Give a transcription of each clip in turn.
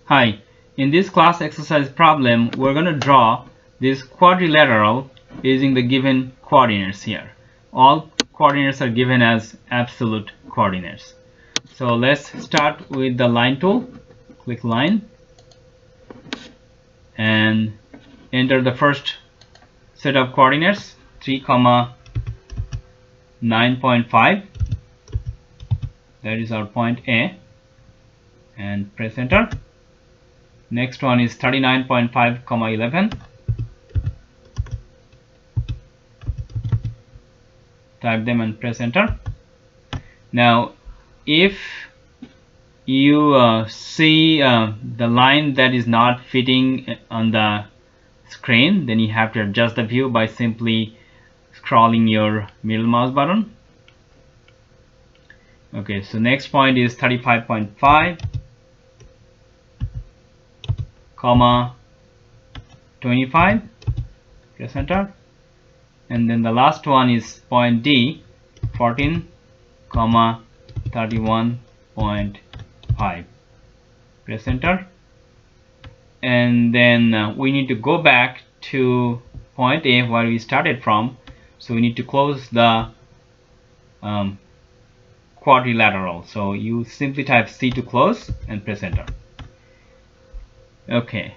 Hi, in this class exercise problem, we're going to draw this quadrilateral using the given coordinates here. All coordinates are given as absolute coordinates. So let's start with the line tool. Click line and enter the first set of coordinates 3, 9.5. That is our point A, and press enter. Next one is 39.5, 11. Type them and press enter. Now if you see the line that is not fitting on the screen, then you have to adjust the view by simply scrolling your middle mouse button. Okay, so next point is 35.5, 25. Press enter. And then the last one is point D, 14, 31.5. Press enter. And then we need to go back to point A where we started from. So we need to close the quadrilateral. So you simply type C to close and press enter. Okay.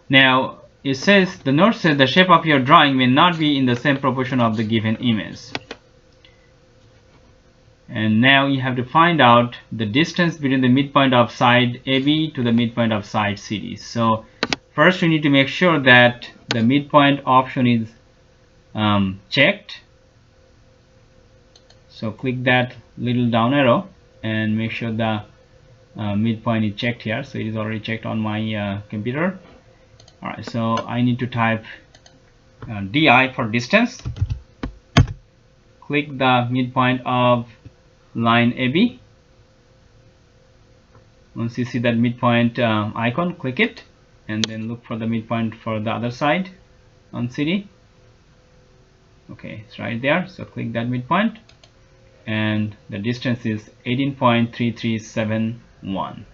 Now it says, the note says the shape of your drawing may not be in the same proportion of the given image. And now you have to find out the distance between the midpoint of side AB to the midpoint of side CD. So first we need to make sure that the midpoint option is checked. So click that little down arrow and make sure the midpoint is checked here. So it is already checked on my computer. Alright, so I need to type DI for distance. Click the midpoint of line AB. Once you see that midpoint icon, click it and then look for the midpoint for the other side on CD. Okay, it's right there. So click that midpoint and the distance is 18.3371.